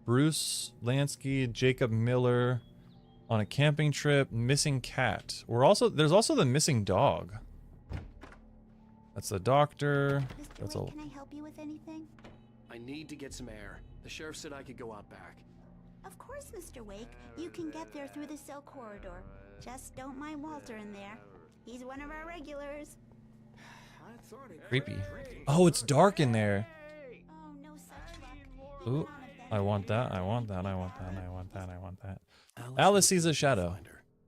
Bruce Lansky, Jacob Miller on a camping trip, missing cat. There's also the missing dog. That's the doctor. That's Mr. Wake, can I help you with anything? I need to get some air. The sheriff said I could go out back. Of course, Mr. Wake. You can get there through the cell corridor. Just don't mind Walter in there. He's one of our regulars. Creepy. Oh, it's dark in there. Oh, no such luck. Ooh, I want that. I want that. I want that. I want that. I want that. Alice sees a shadow.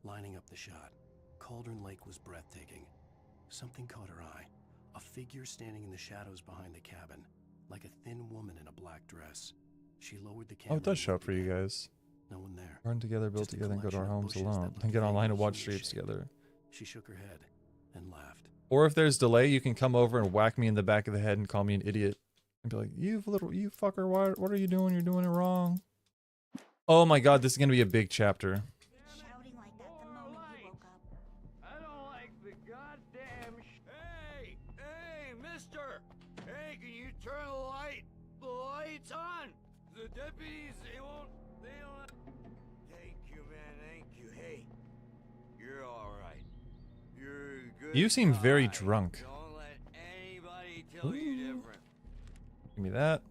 Lining up the shot. Cauldron Lake was breathtaking. Something caught her eye. A figure standing in the shadows behind the cabin, like a thin woman in a black dress. She lowered the camera. Oh, it does show up for you guys. No one there. Run together, build together, and go to our homes collection of alone. bushes And that get online looked and watch vaguely streams shaped. together. She shook her head and laughed. Or if there's delay, you can come over and whack me in the back of the head and call me an idiot. And be like, you fucker, what are you doing? You're doing it wrong. Oh my god, this is gonna be a big chapter. Shouting like that the moment he woke up. I don't like the goddamn Hey, mister! Hey, can you turn the light? The light's on! The deputies, they don't... Thank you, man, thank you. Hey, you're alright. You're a good You seem very guy. drunk. Don't let anybody tell you different. Give me that.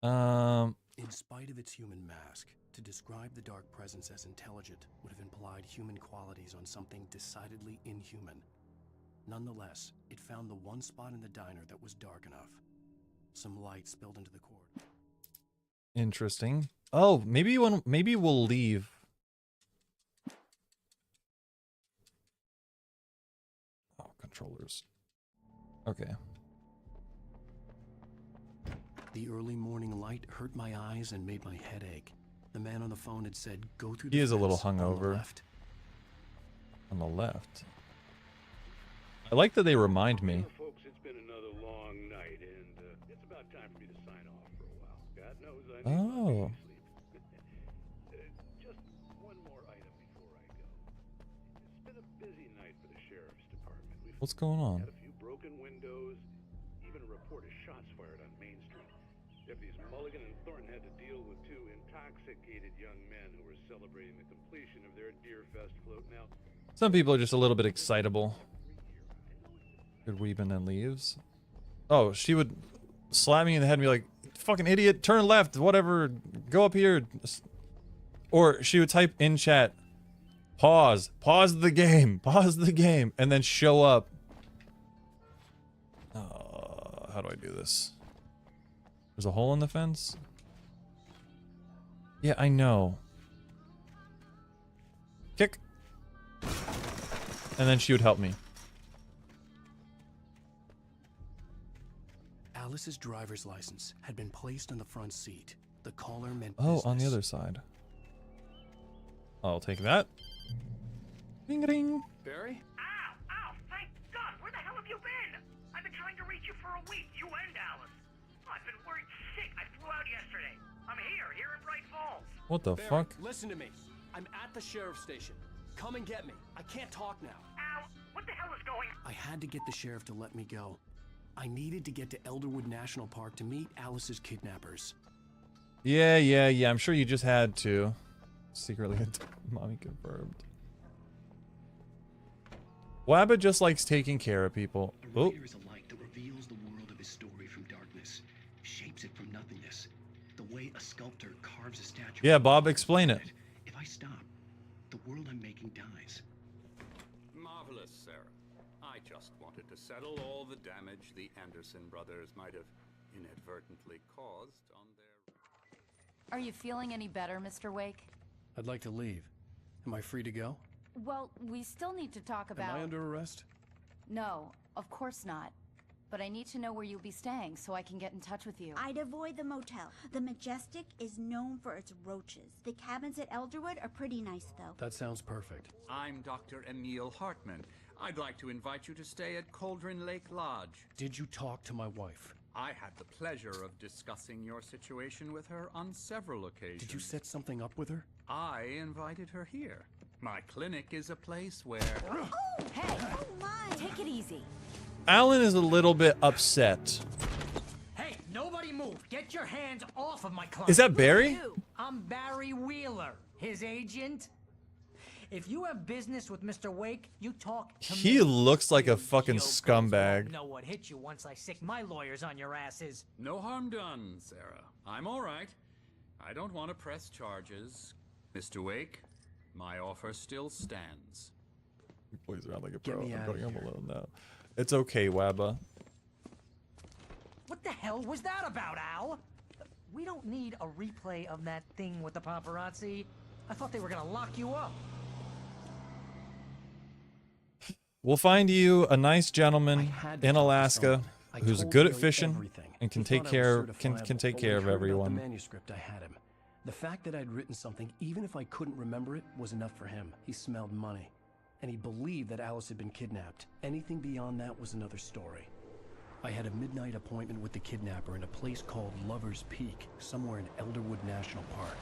In spite of its human mask, to describe the dark presence as intelligent would have implied human qualities on something decidedly inhuman. Nonetheless, it found the one spot in the diner that was dark enough. Some light spilled into the court. Interesting. Oh, maybe we'll leave. Oh, controllers. Okay. The early morning light hurt my eyes and made my head ache. The man on the phone had said, "Go through." He is a little fence on the hungover. left." On the left. I like that they remind me. Folks, it's been another long night, and it's about time for me to sign off for a while. God knows I need my sleep. Just one more item before I go. It's been a busy night for the sheriff's department. What's going on? Had a few broken windows, even a report of shots fired on Main Street. Deputies Mulligan and Thornton had to deal with two intoxicated young men who were celebrating the completion of their Deer Fest float. Now, Some people are just a little bit excitable. Good weave and then leaves. Oh, she would slap me in the head and be like, fucking idiot, turn left, whatever, go up here. Or she would type in chat, pause the game, and then show up. How do I do this? There's a hole in the fence? Yeah, I know. Kick. And then she would help me. Alice's driver's license had been placed on the front seat. The caller meant Oh, on the business. other side. I'll take that. Ding ding. Barry? Ow! Thank God! Where the hell have you been? I've been trying to reach you for a week, you and Alice. I've been worried sick. I flew out yesterday. I'm here in Bright Falls. What the Barry, fuck? listen to me. I'm at the sheriff's station. Come and get me. I can't talk now. Ow! What the hell is going on? I had to get the sheriff to let me go. I needed to get to Elderwood National Park to meet Alice's kidnappers. Yeah. I'm sure you just had to. Secretly, mommy confirmed. Wabba just likes taking care of people. A Oh, writer is a light that reveals the world of his story from darkness, shapes it from nothingness. The way a sculptor carves a statue. yeah, Bob, explain it. If I stop, the world I'm making dies. Marvelous, Sarah. I just wanted to settle all the damage the Anderson brothers might have inadvertently caused on their... Are you feeling any better, Mr. Wake? I'd like to leave. Am I free to go? Well, we still need to talk about... Am I under arrest? No, of course not. But I need to know where you'll be staying so I can get in touch with you. I'd avoid the motel. The Majestic is known for its roaches. The cabins at Elderwood are pretty nice, though. That sounds perfect. I'm Dr. Emil Hartman. I'd like to invite you to stay at Cauldron Lake Lodge. Did you talk to my wife? I had the pleasure of discussing your situation with her on several occasions. Did you set something up with her? I invited her here. My clinic is a place where... Oh, hey! Oh my! Take it easy. Alan is a little bit upset. Hey, nobody Barry, move! Get your hands off of my client. Is that Barry? I'm Barry Wheeler, his agent. If you have business with Mr. Wake, you talk to me. He looks like a fucking Yokels scumbag. won't know what hit you once I sick my lawyers on your asses. No harm done, Sarah. I'm all right. I don't want to press charges. Mr. Wake, my offer still stands. He plays around like a Get pro. me I'm outta going home here. alone now. It's okay, Wabba. What the hell was that about, Al? We don't need a replay of that thing with the paparazzi. I thought they were gonna lock you up. We'll find you a nice I gentleman had to in talk to Alaska someone. I who's told good at Barry fishing everything. and can He take thought I was care can certifiable, take but care when of he heard about everyone. The manuscript, I had him. The fact that I'd written something, even if I couldn't remember it, was enough for him. He smelled money. And he believed that Alice had been kidnapped. Anything beyond that was another story. I had a midnight appointment with the kidnapper in a place called Lover's Peak, somewhere in Elderwood National Park.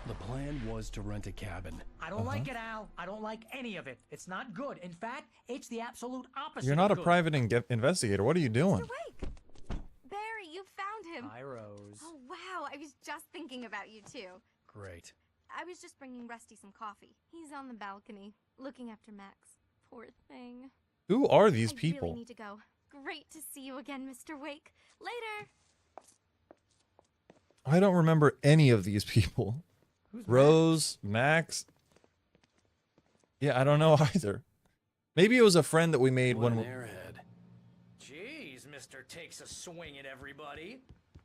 The plan was to rent a cabin. I don't like it, Al. I don't like any of it. It's not good. In fact, it's the absolute opposite. You're not a of good. private investigator. What are you doing? Wake! Barry, you found him. Hi, Rose. Oh, wow. I was just thinking about you, too. Great. I was just bringing Rusty some coffee. He's on the balcony, looking after Max. Poor thing. Who are these I people? really need to go. Great to see you again, Mr. Wake. Later. I don't remember any of these people. Rose, Max. Yeah, I don't know either. Maybe it was a friend that we made What when. an airhead. Jeez, Mr. Takes a swing at everybody.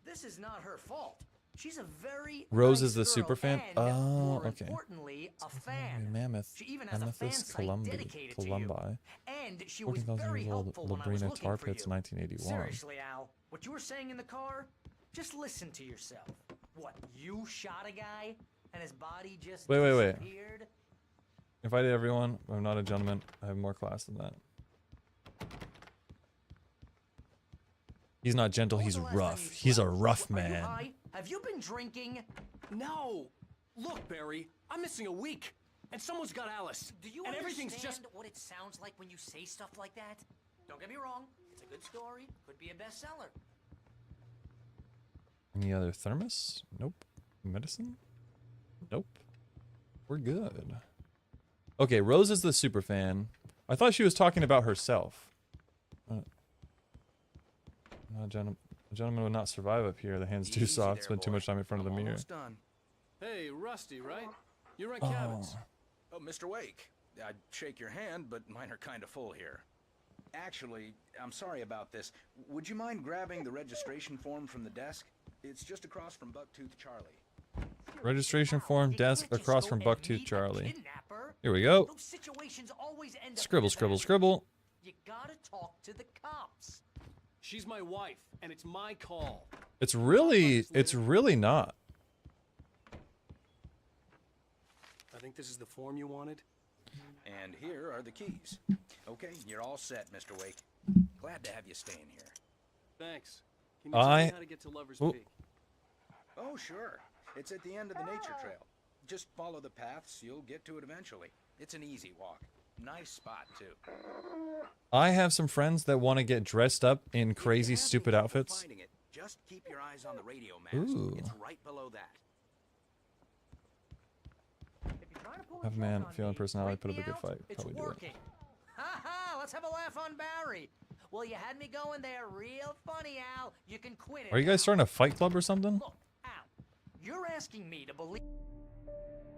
This is not her fault. She's a very Rose nice is the girl super fan? and, Oh, more okay. Importantly, a fan. Mammoth, She even has a fan Amethyst, site dedicated to you. Columbi. And she was 14,000 very years old, helpful when I was Labrina looking tar for pits, you. 1981. Seriously, Al, what you were saying in the car, just listen to yourself. What, you shot a guy and his body just Wait. disappeared? If I did everyone, I'm not a gentleman. I have more class than that. He's not gentle, When was he's the last time rough. you He's a slept? rough Are you man. high? Have you been drinking? No! Look, Barry, I'm missing a week. And someone's got Alice. Do you and understand everything's just... what it sounds like when you say stuff like that? Don't get me wrong. It's a good story. Could be a bestseller. Any other thermos? Nope. Medicine? Nope. We're good. Okay, Rose is the super fan. I thought she was talking about herself. No, a gentleman would not survive up here. The hands too Easy soft. there, Spend too boy. much time in front of the I'm mirror. almost done. Hey, Rusty, right? You rent Oh. cabins. Oh, Mr. Wake, I'd shake your hand, but mine are kind of full here. Actually, I'm sorry about this. Would you mind grabbing the registration form from the desk? It's just across from Bucktooth Charlie. Registration form, You desk can't just across go from and Bucktooth meet a Charlie. kidnapper. Here we go. Those situations always end up Scribble, in scribble, disaster. scribble. You gotta talk to the cops. She's my wife, and it's my call. It's really not. I think this is the form you wanted. And here are the keys. Okay, you're all set, Mr. Wake. Glad to have you staying here. Thanks. Can you tell I- me how to get to Lover's Ooh. Peak? Oh, sure. It's at the end of the nature trail. Just follow the paths, you'll get to it eventually. It's an easy walk. Nice spot, too. I have some friends that want to get dressed up in crazy, If you're having stupid trouble outfits. finding it, just keep your eyes on the radio mask. Ooh. It's right below that. If you're trying to pull a Have a joke man, on feeling me, personality, freak put up me a good out, fight. It's Probably do it. working. Ha ha! Let's have a laugh on Barry. Well, you had me going there real funny, Al. You can quit it. Are you guys now. starting a fight club or something? Look, Al, you're asking me to believe.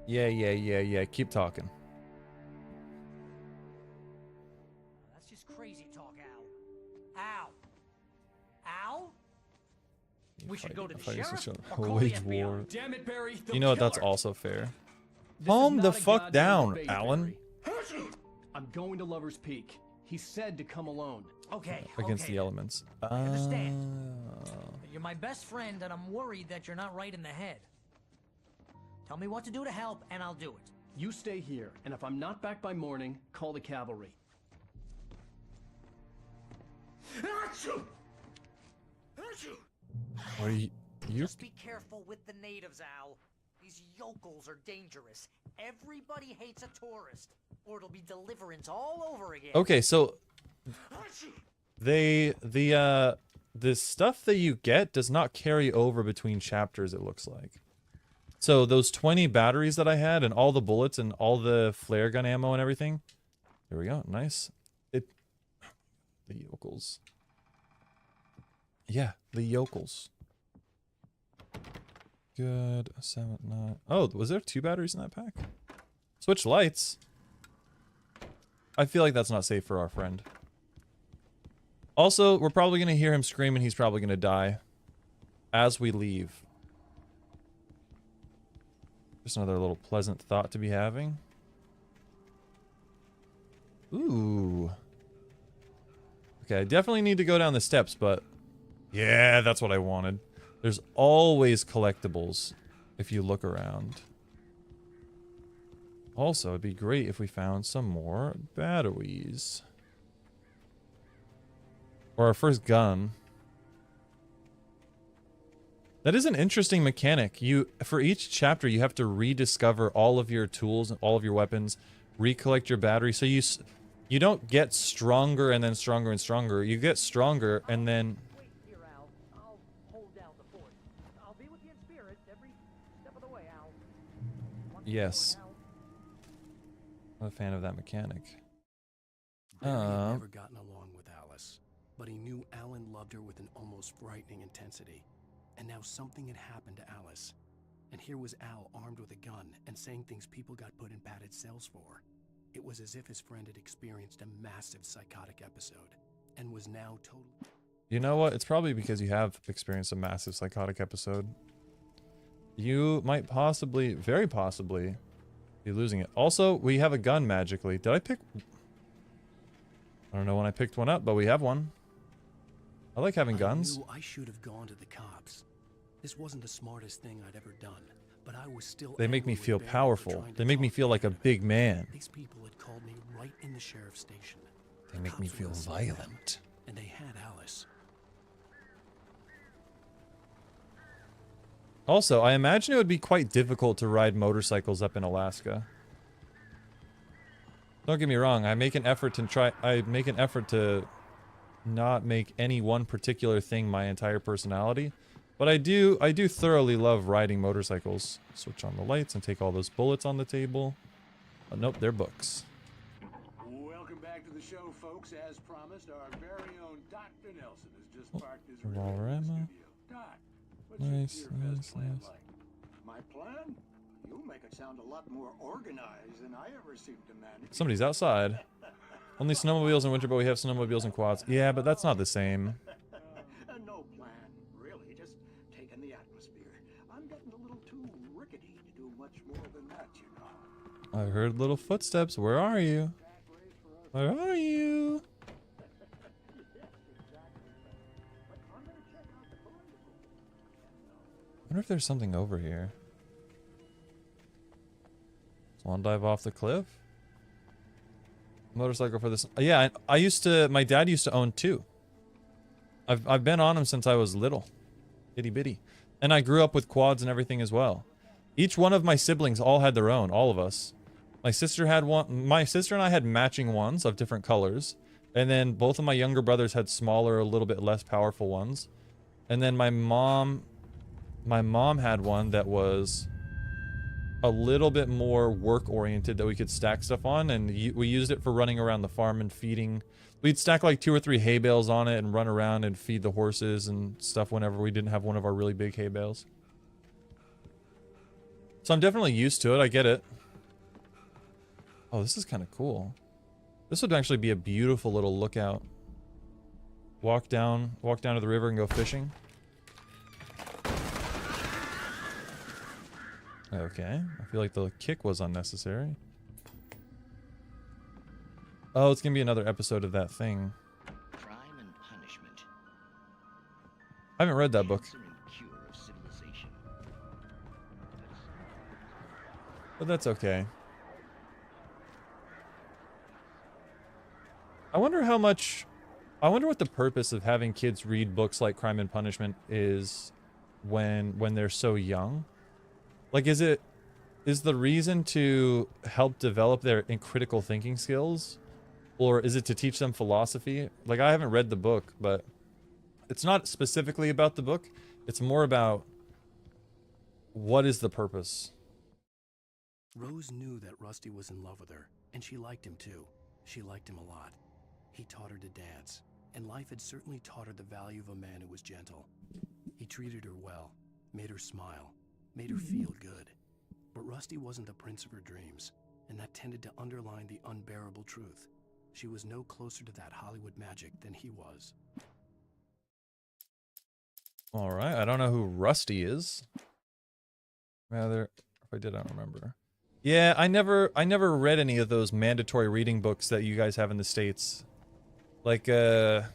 Yeah. Keep talking. That's just crazy talk, Al. Al? We should go to the Fighting sheriff social- or call wage the FBI. war. Damn it, Barry. You know what? That's also fair. Calm the fuck down, Alan. I'm going to Lover's Peak. He said to come alone. Okay. Against okay. the elements. understand. You're my best friend, and I'm worried that you're not right in the head. Tell me what to do to help, and I'll do it. You stay here, and if I'm not back by morning, call the cavalry. What are you? Just be careful with the natives, Al. These yokels are dangerous. Everybody hates a tourist, or it'll be deliverance all over again. Okay, so the stuff that you get does not carry over between chapters, it looks like. So those 20 batteries that I had and all the bullets and all the flare gun ammo and everything. There we go. Nice. The yokels. Yeah, the yokels. Good. 7, 9. Oh, was there 2 batteries in that pack? Switch lights. I feel like that's not safe for our friend. Also, we're probably going to hear him scream and he's probably going to die as we leave. Just another little pleasant thought to be having. Ooh. Okay, I definitely need to go down the steps, but... yeah, that's what I wanted. There's always collectibles if you look around. Also, it'd be great if we found some more batteries. Or our first gun. That is an interesting mechanic. For each chapter, you have to rediscover all of your tools and all of your weapons, recollect your battery. So you don't get stronger and then stronger and stronger. You get stronger and then... yes. I'm a fan of that mechanic. He had never gotten along with Alice, but he knew Alan loved her with an almost frightening intensity. And now something had happened to Alice. And here was Al armed with a gun and saying things people got put in padded cells for. It was as if his friend had experienced a massive psychotic episode and was now totally... You know what? It's probably because you have experienced a massive psychotic episode. You might possibly, very possibly, be losing it. Also, we have a gun magically. Did I pick... I don't know when I picked one up, but we have one. I like having guns. I knew I should have gone to the cops. This wasn't the smartest thing I'd ever done, but I was still... They make me feel powerful. They make me feel like a big man. These people had called me right in the sheriff's station. They make me feel violent. And they had Alice. Also, I imagine it would be quite difficult to ride motorcycles up in Alaska. Don't get me wrong, I make an effort to not make any one particular thing my entire personality, but I do thoroughly love riding motorcycles. Switch on the lights and take all those bullets on the table. Oh, nope, they're books. Welcome back to the show, folks. As promised, our very own Dr. Nelson has just parked his rig in the studio. Doc, what's your best plan like? My plan? You make it sound a lot more organized than I ever seem to manage. Somebody's outside. Only snowmobiles in winter, but we have snowmobiles and quads. Yeah, but that's not the same. No plan, really. Just taking the atmosphere. I'm getting a little too rickety to do much more than that, you know. I heard little footsteps. Where are you? Where are you? I wonder if there's something over here. Swan dive off the cliff? Motorcycle for this. Yeah, my dad used to own 2. I've been on them since I was little. Itty bitty. And I grew up with quads and everything as well. Each one of my siblings all had their own, all of us. My sister had one, my sister and I had matching ones of different colors. And then both of my younger brothers had smaller, a little bit less powerful ones. And then my mom had one that was a little bit more work oriented that we could stack stuff on, and we used it for running around the farm and feeding. We'd stack like 2 or 3 hay bales on it and run around and feed the horses and stuff whenever we didn't have one of our really big hay bales. So I'm definitely used to it. I get it. Oh, this is kind of cool. This would actually be a beautiful little lookout. Walk down to the river and go fishing. Okay, I feel like the kick was unnecessary. Oh, it's gonna be another episode of that thing. Crime and Punishment. I haven't read that book. But that's okay. I wonder what the purpose of having kids read books like Crime and Punishment is when they're so young. Like, is the reason to help develop their critical thinking skills? Or is it to teach them philosophy? Like, I haven't read the book, but it's not specifically about the book. It's more about what is the purpose. Rose knew that Rusty was in love with her, and she liked him too. She liked him a lot. He taught her to dance, and life had certainly taught her the value of a man who was gentle. He treated her well, made her smile, made her feel good. But Rusty wasn't the prince of her dreams, and that tended to underline the unbearable truth. She was no closer to that Hollywood magic than he was. All right, I don't know who Rusty is. Rather, if I did, I don't remember. Yeah, I never read any of those mandatory reading books that you guys have in the States. Like, the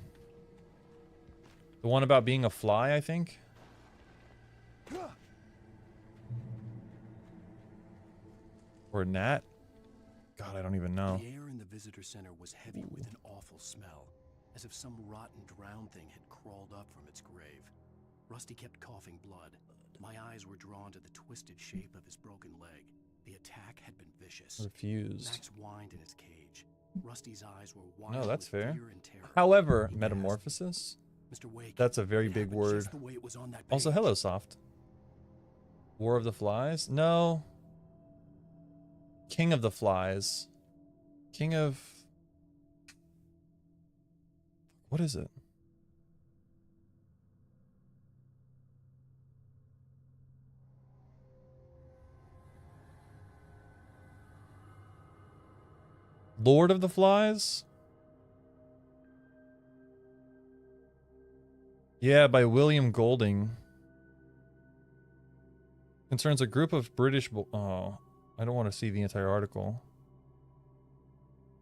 one about being a fly, I think. Or a gnat. God, I don't even know. The air in the visitor center was heavy with an awful smell, as if some rotten drowned thing had crawled up from its grave. Rusty kept coughing blood. My eyes were drawn to the twisted shape of his broken leg. The attack had been vicious. Refused. Max whined in his cage. Rusty's eyes were wide. No, that's with fair. fear and terror. However, He metamorphosis? gasped. Mr. Wake, That's a very it big happened word. just the way it was on that Also, page. hello, Soft. War of the Flies? No. King of the Flies. King of... What is it? Lord of the Flies? Yeah, by William Golding. Concerns a group of British... Oh, I don't want to see the entire article.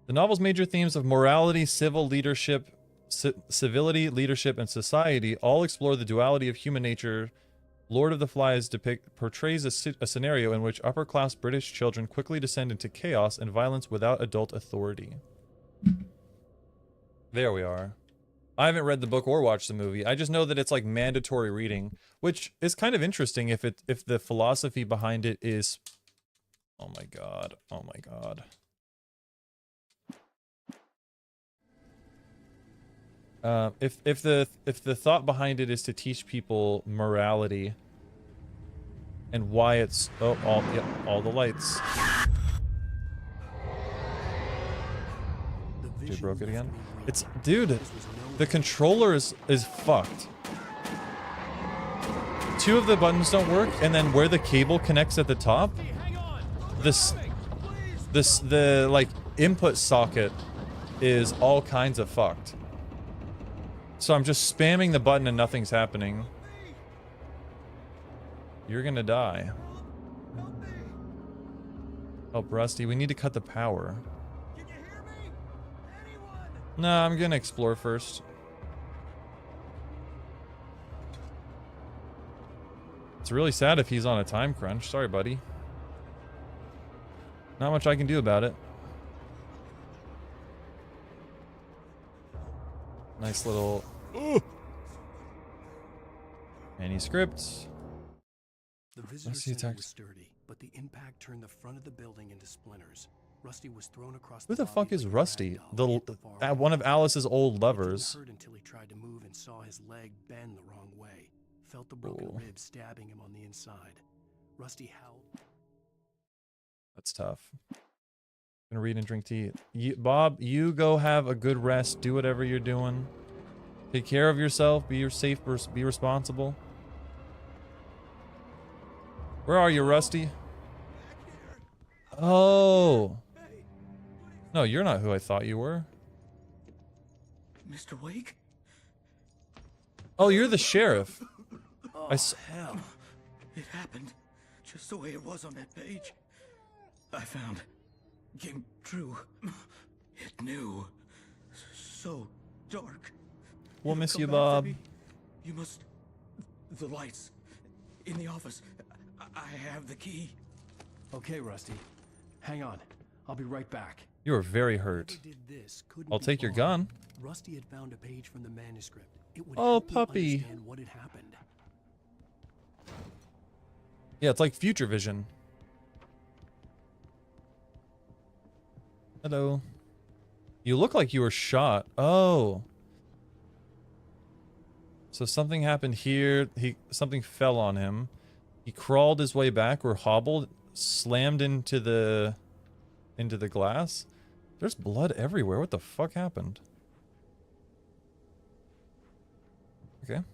The novel's major themes of morality, civil leadership, civility, leadership, and society all explore the duality of human nature. Lord of the Flies portrays a scenario in which upper-class British children quickly descend into chaos and violence without adult authority. There we are. I haven't read the book or watched the movie. I just know that it's like mandatory reading, which is kind of interesting if the philosophy behind it is... Oh my god. Oh my god. If the thought behind it is to teach people morality and why it's all the lights. Dude broke it again. It's dude, the controller is fucked. Two of the buttons don't work, and then where the cable connects at the top, the like input socket is all kinds of fucked. So I'm just spamming the button and nothing's happening. You're gonna die. Help Rusty. We need to cut the power. Nah, I'm gonna explore first. It's really sad if he's on a time crunch. Sorry, buddy. Not much I can do about it. Nice little... manuscript. The visitor center was sturdy, but the impact turned the front of the building into splinters. Rusty was thrown across Who the fuck is Rusty? One of Alice's old lovers. It didn't hurt until he tried to move and saw his leg bend the wrong way. Felt the broken rib stabbing him on the inside. Rusty howled. That's tough. Gonna read and drink tea. Bob, you go have a good rest. Do whatever you're doing. Take care of yourself. Be safe. Be responsible. Where are you, Rusty? Oh. No, you're not who I thought you were. Mr. Wake? Oh, you're the sheriff. Oh, hell. It happened just the way it was on that page. I found. Came true. It knew. So dark. We'll miss you, Bob. You must... The lights. In the office. I have the key. Okay, Rusty. Hang on. I'll be right back. You are very hurt. I'll take your gun. Rusty had found a page from the manuscript. It would Oh, help you puppy. understand what had happened. Yeah, it's like future vision. Hello. You look like you were shot. Oh. So something happened here. Something fell on him. He crawled his way back or hobbled, slammed into the glass. There's blood everywhere. What the fuck happened? Okay.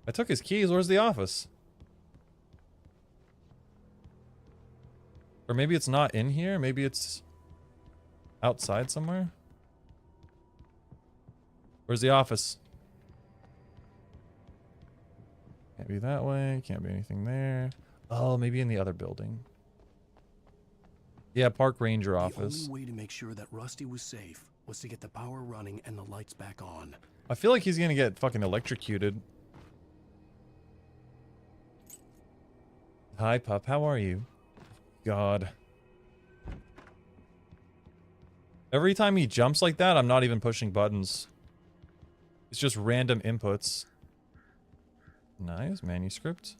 I took his keys. Where's the office? Or maybe it's not in here. Maybe it's outside somewhere. Where's the office? Can't be that way. Can't be anything there. Oh, maybe in the other building. Yeah, park ranger office. The only way to make sure that Rusty was safe was to get the power running and the lights back on. I feel like he's gonna get fucking electrocuted. Hi, pup. How are you? God. Every time he jumps like that, I'm not even pushing buttons. It's just random inputs. Nice. Manuscript.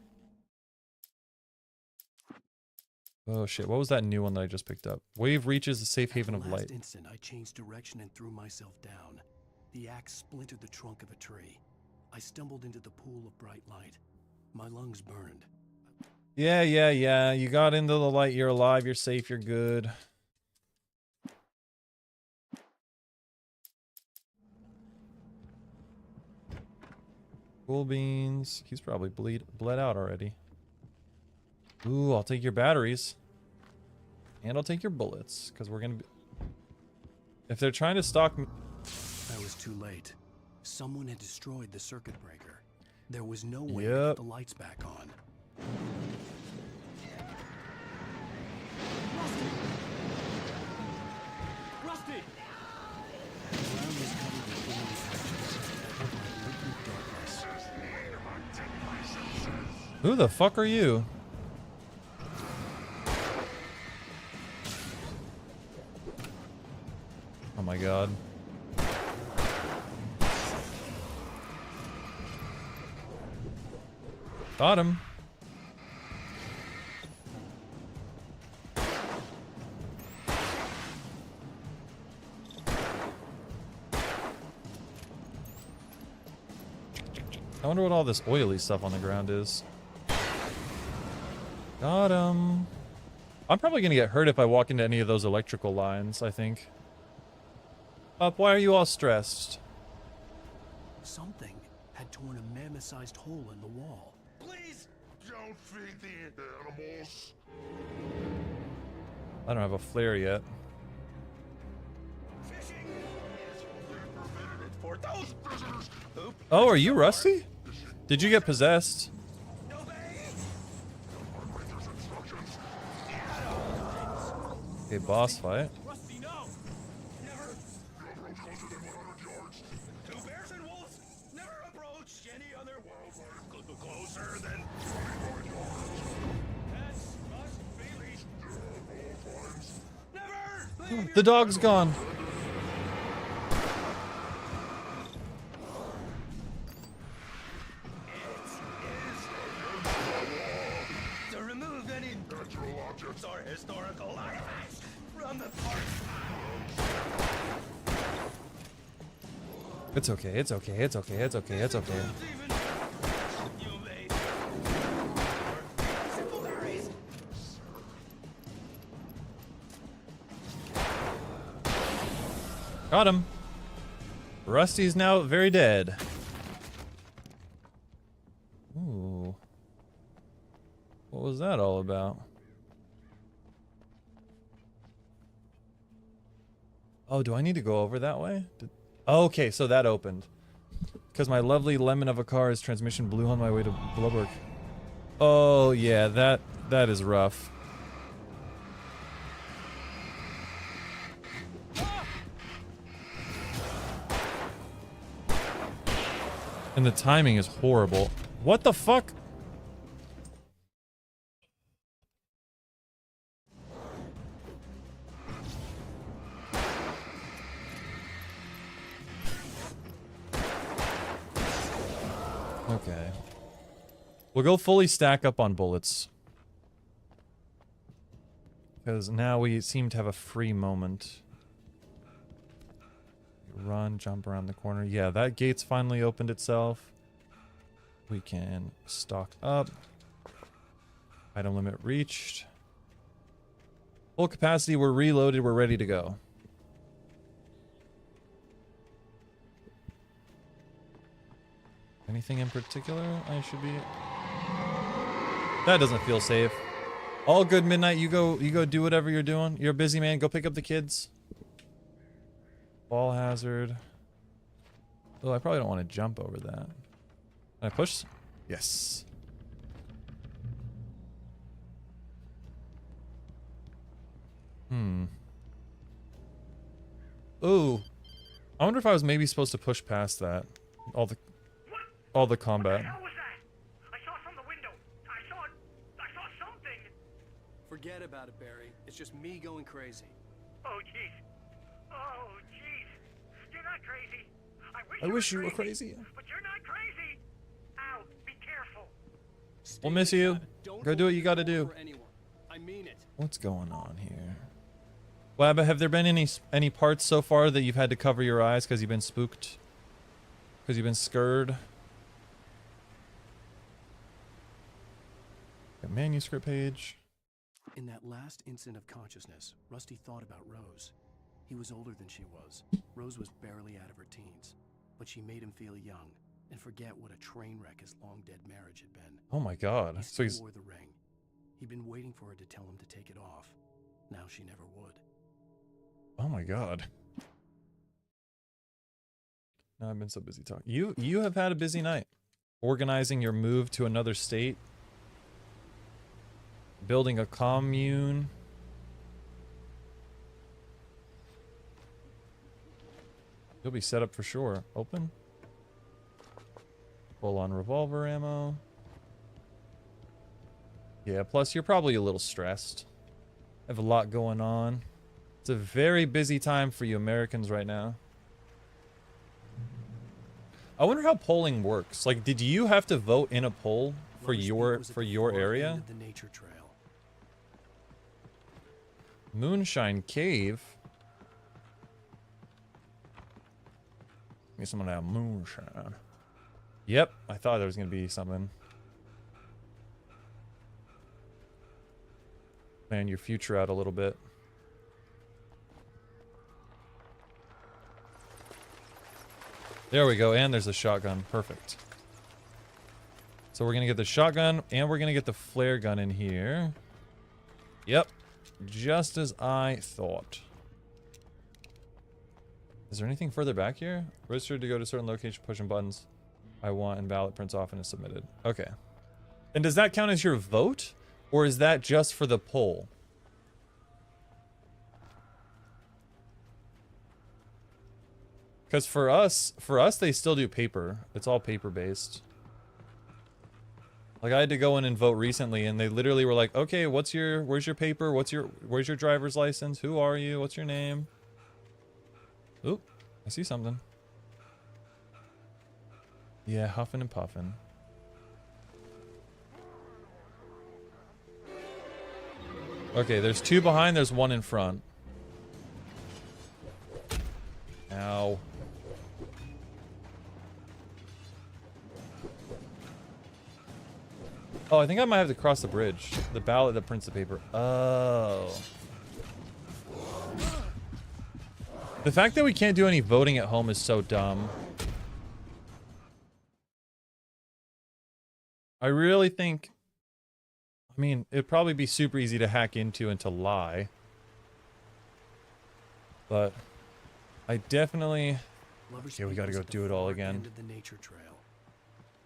Oh shit, what was that new one that I just picked up? Wave reaches the safe haven of light. At the last instant, I changed direction and threw myself down. The axe splintered the trunk of a tree. I stumbled into the pool of bright light. My lungs burned. Yeah. You got into the light, you're alive, you're safe, you're good. Cool beans. He's probably bled out already. Ooh, I'll take your batteries. And I'll take your bullets, because we're gonna be... If they're trying to stalk me... I was too late. Someone had destroyed the circuit breaker. There was no way to get the lights back on. Rusty! The ground was covered with glowing patches that looked like liquid darkness. Who the fuck are you? Oh my god. Got him. I wonder what all this oily stuff on the ground is. Got him. I'm probably gonna get hurt if I walk into any of those electrical lines, I think. Up, why are you all stressed? Something had torn a mammoth-sized hole in the wall. Please don't feed the animals. I don't have a flare yet. Fishing is only permitted for those visitors who... Oh, are you Rusty? Did you get possessed? Okay, boss fight. Rusty, no! Never! Two bears and wolves! Never approach any other wildlife closer than 25 yards. Pets must be leashed. Never! The dog's gone. To remove any natural objects or historical artifacts from the park. It's okay, it's okay, it's okay, it's okay, it's okay. Got him. Rusty's now very dead. Ooh. What was that all about? Oh, do I need to go over that way? Okay, so that opened. Because my lovely lemon of a car's transmission blew on my way to Blubberk. Oh, yeah, that is rough. And the timing is horrible. What the fuck? Okay. We'll go fully stack up on bullets. Because now we seem to have a free moment. Run, jump around the corner. Yeah, that gate's finally opened itself. We can stock up. Item limit reached. Full capacity, we're reloaded, we're ready to go. Anything in particular I should be... That doesn't feel safe. All good, Midnight. You go do whatever you're doing. You're a busy man. Go pick up the kids. Ball hazard. Oh, I probably don't want to jump over that. Can I push? Yes. Ooh. I wonder if I was maybe supposed to push past that. All the combat. What the hell was that? I saw from the window. I saw something. Forget about it, Barry. It's just me going crazy. Oh jeez. Oh jeez. You're not crazy. I wish you were crazy. But you're not crazy. Ow, be careful. We'll miss you. Go do what you gotta do. I mean it. What's going on here? Wabba, have there been any parts so far that you've had to cover your eyes because you've been spooked? Because you've been scared? A manuscript page. In that last instant of consciousness, Rusty thought about Rose. He was older than she was. Rose was barely out of her teens, but she made him feel young and forget what a train wreck his long-dead marriage had been. Oh my god. He So still he's... wore the ring. He'd been waiting for her to tell him to take it off. Now she never would. Oh my god. No, I've been so busy talking. You have had a busy night. Organizing your move to another state. Building a commune. You'll be set up for sure. Open. Full on revolver ammo. Yeah, plus you're probably a little stressed. Have a lot going on. It's a very busy time for you Americans right now. I wonder how polling works. Like, did you have to vote in a poll for your area? The nature trail. Moonshine Cave. Give me some of that moonshine. Yep, I thought there was gonna be something. Plan your future out a little bit. There we go, and there's a shotgun. Perfect. So we're gonna get the shotgun, and we're gonna get the flare gun in here. Yep. Just as I thought. Is there anything further back here? Registered to go to a certain location, pushing buttons I want, and ballot prints off and is submitted. Okay. And does that count as your vote? Or is that just for the poll? Because for us, they still do paper. It's all paper based. Like I had to go in and vote recently, and they literally were like, "Okay, where's your paper? Where's your driver's license? Who are you? What's your name?" Oop, I see something. Yeah, huffing and puffing. Okay, there's two behind, there's one in front. Ow. Oh, I think I might have to cross the bridge. The ballot that prints the paper. Oh. The fact that we can't do any voting at home is so dumb. I really think... I mean, it'd probably be super easy to hack into and to lie. But... I definitely... Okay, we gotta go do it all again.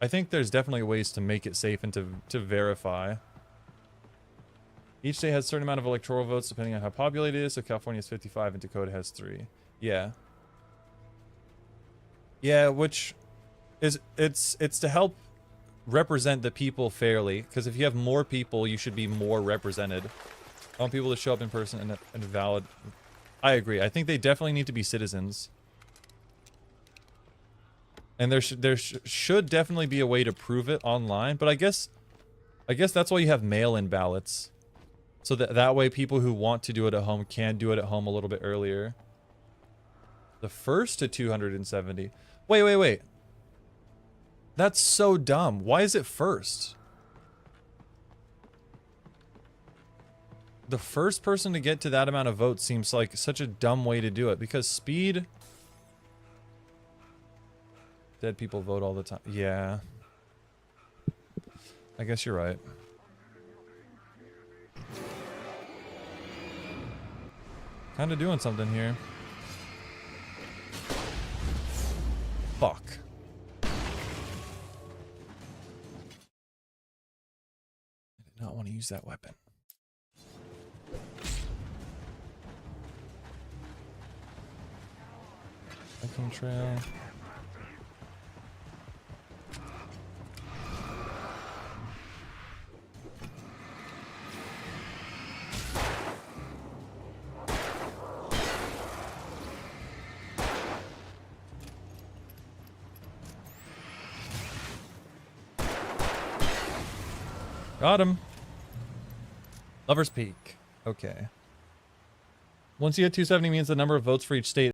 I think there's definitely ways to make it safe and to verify. Each state has a certain amount of electoral votes depending on how populated it is. So California has 55 and Dakota has 3. Yeah. Yeah, which is it's to help represent the people fairly. Because if you have more people, you should be more represented. I want people to show up in person and valid. I agree. I think they definitely need to be citizens. And there should definitely be a way to prove it online, but I guess that's why you have mail-in ballots. So that way people who want to do it at home can do it at home a little bit earlier. The first to 270. Wait. That's so dumb. Why is it first? The first person to get to that amount of votes seems like such a dumb way to do it, because speed... Dead people vote all the time. Yeah. I guess you're right. Kind of doing something here. Fuck. I did not want to use that weapon. Hiking trail. Got him. Lover's Peak. Okay. Once you hit 270 means the number of votes for each state